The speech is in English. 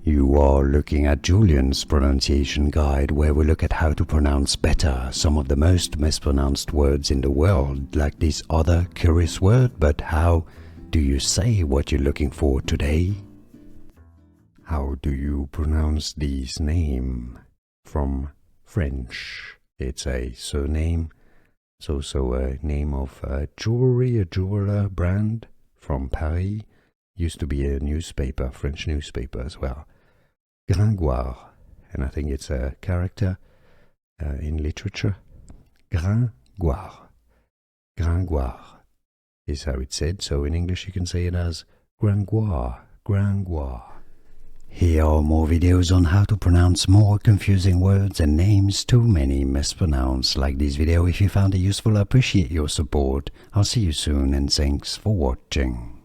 You are looking at Julian's pronunciation guide, where we look at how to pronounce better some of the most mispronounced words in the world, like this other curious word. But how do you say what you're looking for today? How do you pronounce this name? From French. It's a surname. It's also a name of a jewelry, a jeweler brand from Paris. Used to be a newspaper, French newspaper as well. Gringoire, and I think it's a character in literature. Gringoire. Gringoire is how it's said, so in English you can say it as Gringoire. Gringoire. Here are more videos on how to pronounce more confusing words and names too many mispronounced. Like this video if you found it useful. I appreciate your support. I'll see you soon and thanks for watching.